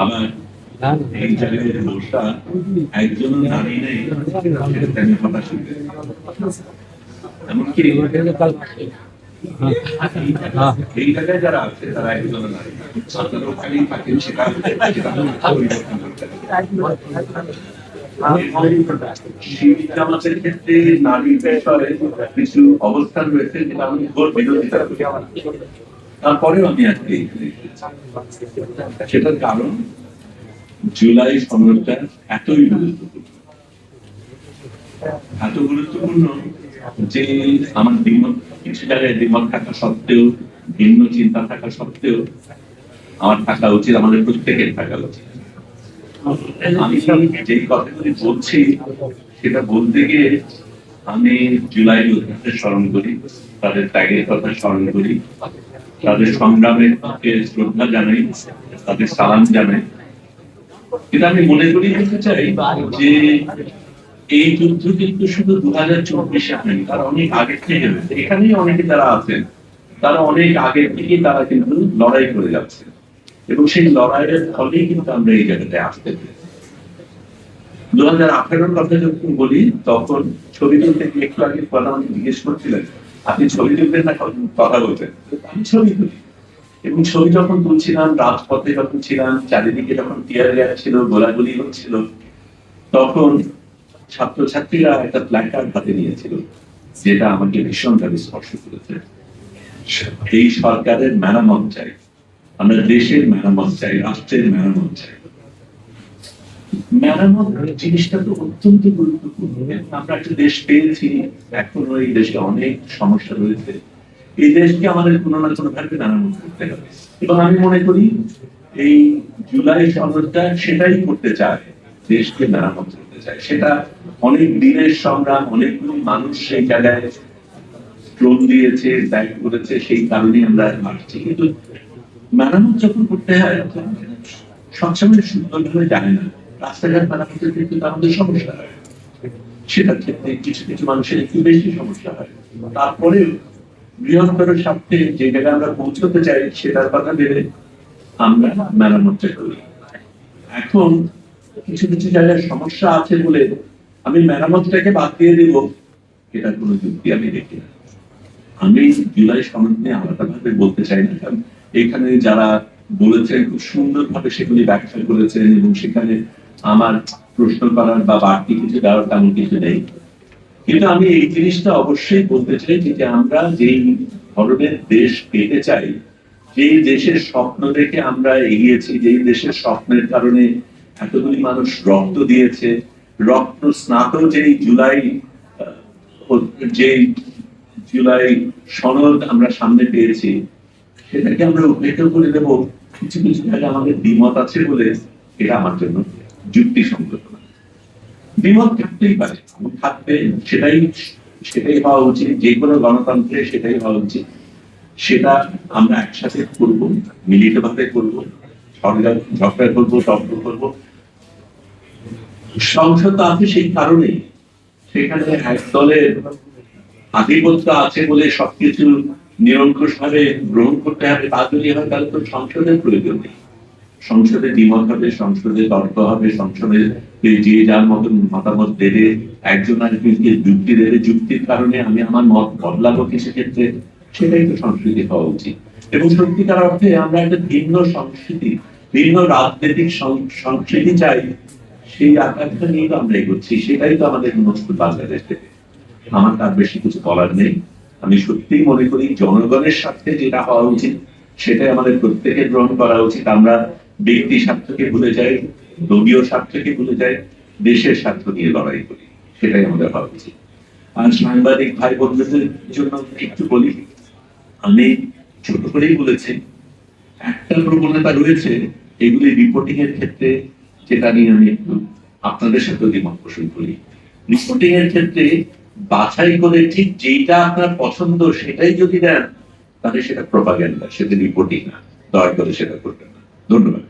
আমার এই জায়গায় বসা একজন নারী নেই, এমনকি এই জায়গায় যারা আছে তারা একজন নারী, ওখানেই থাকেন, সেটা আমাদের ক্ষেত্রে নারীর বিষয়ে কিছু অবস্থান রয়েছে যেটা আমি ঘোর বিরোধিতা করি। তারপরেও আমি আজকে সেটার কারণ জুলাই সনদটা এতই গুরুত্বপূর্ণ, এত গুরুত্বপূর্ণ যে আমার দ্বিমত, কিছু জায়গায় দ্বিমত থাকা সত্ত্বেও, ভিন্ন চিন্তা থাকা সত্ত্বেও আমার থাকা উচিত, আমাদের প্রত্যেকের থাকা উচিত। আমি যেই কথাগুলি বলছি সেটা বলতে গিয়ে আমি জুলাই যোদ্ধাদের স্মরণ করি, তাদের ত্যাগের কথা স্মরণ করি, তাদের সংগ্রামের পক্ষে শ্রদ্ধা জানাই, তাদের সালাম জানাই। কিন্তু আমি মনে করি বলতে চাই যে এই যুদ্ধ কিন্তু শুধু 2024-এ হয়নি, তারা অনেক আগে থেকে হয়েছে। এখানেই অনেকে যারা আছেন তারা অনেক আগে থেকে তারা কিন্তু লড়াই করে যাচ্ছে, এবং সেই লড়াইয়ের ফলেই কিন্তু আমরা এই জায়গাটায় আসতে পেরেছি। 2018-র কথা যখন বলি তখন ছবি তুলতে একটু আগে কথা আমাকে জিজ্ঞেস করছিলেন আপনি ছবি তুলবেন না কথা বলবেন, আমি ছবি তুলি। এবং ছবি যখন তুলছিলাম, রাজপথে যখন ছিলাম, চারিদিকে যখন টিয়ার গ্যাস ছিল, গোলাগুলি হচ্ছিল, তখন ছাত্রছাত্রীরা একটা প্ল্যাকার্ড হাতে নিয়েছিল যেটা আমাকে ভীষণভাবে স্পর্শ করেছে। এই সরকারের মেরামত চাই, আমরা দেশের মেরামত চাই, রাষ্ট্রের মেরামত চাই। মেরামত জিনিসটা তো অত্যন্ত গুরুত্বপূর্ণ। আমরা একটা দেশ পেয়েছি, এখনো এই দেশে অনেক সমস্যা রয়েছে। এই দেশকে আমাদের কোনো না কোনো ভাবে মেরামত করতে হবে, এবং আমি মনে করি এই জুলাই সনদটা সেটাই করতে চায়, দেশকে মেরামত করতে চায়। সেটা অনেক দিনের সংগ্রাম, অনেকগুলো মানুষ সেই জায়গায় শ্রম দিয়েছে, ত্যাগ করেছে, সেই কারণে আমরা আসছি। কিন্তু মেরামত যখন করতে হয় সবসময় সুন্দরভাবে যায় না। রাস্তাঘাট মেরামতের ক্ষেত্রে আমাদের সমস্যা হয়, সেটার ক্ষেত্রে কিছু কিছু মানুষের একটু বেশি সমস্যা হয়। তারপরে বৃহত্তর স্বার্থে যে জায়গায় আমরা পৌঁছতে চাই সেটার কথা ভেবে আমরা মেরামতটা করি। এখন কিছু কিছু জায়গায় সমস্যা আছে বলে আমি মেরামতটাকে বাদ দিয়ে দেব, এটা কোনো যুক্তি আমি দেখি না। আমি জুলাই সনদ নিয়ে আলাদাভাবে বলতে চাই না, কারণ এখানে যারা বলেছেন খুব সুন্দরভাবে সেগুলি ব্যাখ্যা করেছেন, এবং সেখানে আমার প্রশ্ন করার বা বাড়তি কিছু দেওয়ার তেমন কিছু নেই। কিন্তু আমি এই জিনিসটা অবশ্যই বলতে চাই যে আমরা যেই ধরনের দেশ পেতে চাই, যেই দেশের স্বপ্ন দেখে আমরা এগিয়েছি, যেই দেশের স্বপ্নের কারণে এতগুলি মানুষ রক্ত দিয়েছে, রক্ত স্নাত যেই জুলাই সনদ আমরা সামনে পেয়েছি, সেটাকে আমরা উপেক্ষা করে দেবো কিছু কিছু জায়গায় আমাদের দ্বিমত আছে বলে, এটা আমার জন্য যুক্তিসঙ্গত না। দ্বিমত থাকতেই পারে, থাকতে সেটাই হওয়া উচিত, যে কোনো গণতন্ত্রে সেটাই হওয়া উচিত। সেটা আমরা একসাথে করবো, মিলিত ভাবে করবো, ঝগড়া করবো, তর্ক করবো। সংসদ আছে সেই কারণেই, সেখানে এক দলের আধিপত্য আছে বলে সবকিছু নিরঙ্কুশ ভাবে গ্রহণ করতে হবে তা যদি হয়, তাহলে তো সংসদের প্রয়োজন নেই। সংসদে দ্বিমত হবে, সংসদে তর্ক হবে, সংসদে যে যার মতন মতামত দেবে, একজন আরেকজনকে যুক্তি দেবে, যুক্তির কারণে আমি আমার মত বদলাবো কিছু ক্ষেত্রে, সেটাই তো সংস্কৃতি হওয়া উচিত। এবং সত্যিকার অর্থে আমরা একটা ভিন্ন সংস্কৃতি, ভিন্ন রাজনৈতিক সংস্কৃতি চাই, সেই আকাঙ্ক্ষা নিয়ে তো আমরা এগোচ্ছি, সেটাই তো আমাদের নতুন বাংলাদেশে। আমার তার বেশি কিছু বলার নেই। আমি সত্যিই মনে করি জনগণের স্বার্থে যেটা হওয়া উচিত সেটাই আমাদের প্রত্যেকের গ্রহণ করা উচিত। আমরা ব্যক্তি স্বার্থকে ভুলে যাই, দলীয় স্বার্থকে ভুলে যাই, দেশের স্বার্থ নিয়ে লড়াই করি, সেটাই আমাদের হওয়া উচিত। আর সাংবাদিক ভাই বোনদের জন্য একটু বলি, আমি ছোট করেই বলেছি, একটা প্রবণতা রয়েছে এগুলি রিপোর্টিং এর ক্ষেত্রে, যেটা নিয়ে আমি একটু আপনাদের সাথে দ্বিমত পোষণ করি। রিপোর্টিং এর ক্ষেত্রে বাছাই করে ঠিক যেটা আপনার পছন্দ সেটাই যদি দেন, তাহলে সেটা প্রপাগান্ডা, সেটা রিপোর্টিং না। দয়া করে সেটা করবেন না। ধন্যবাদ।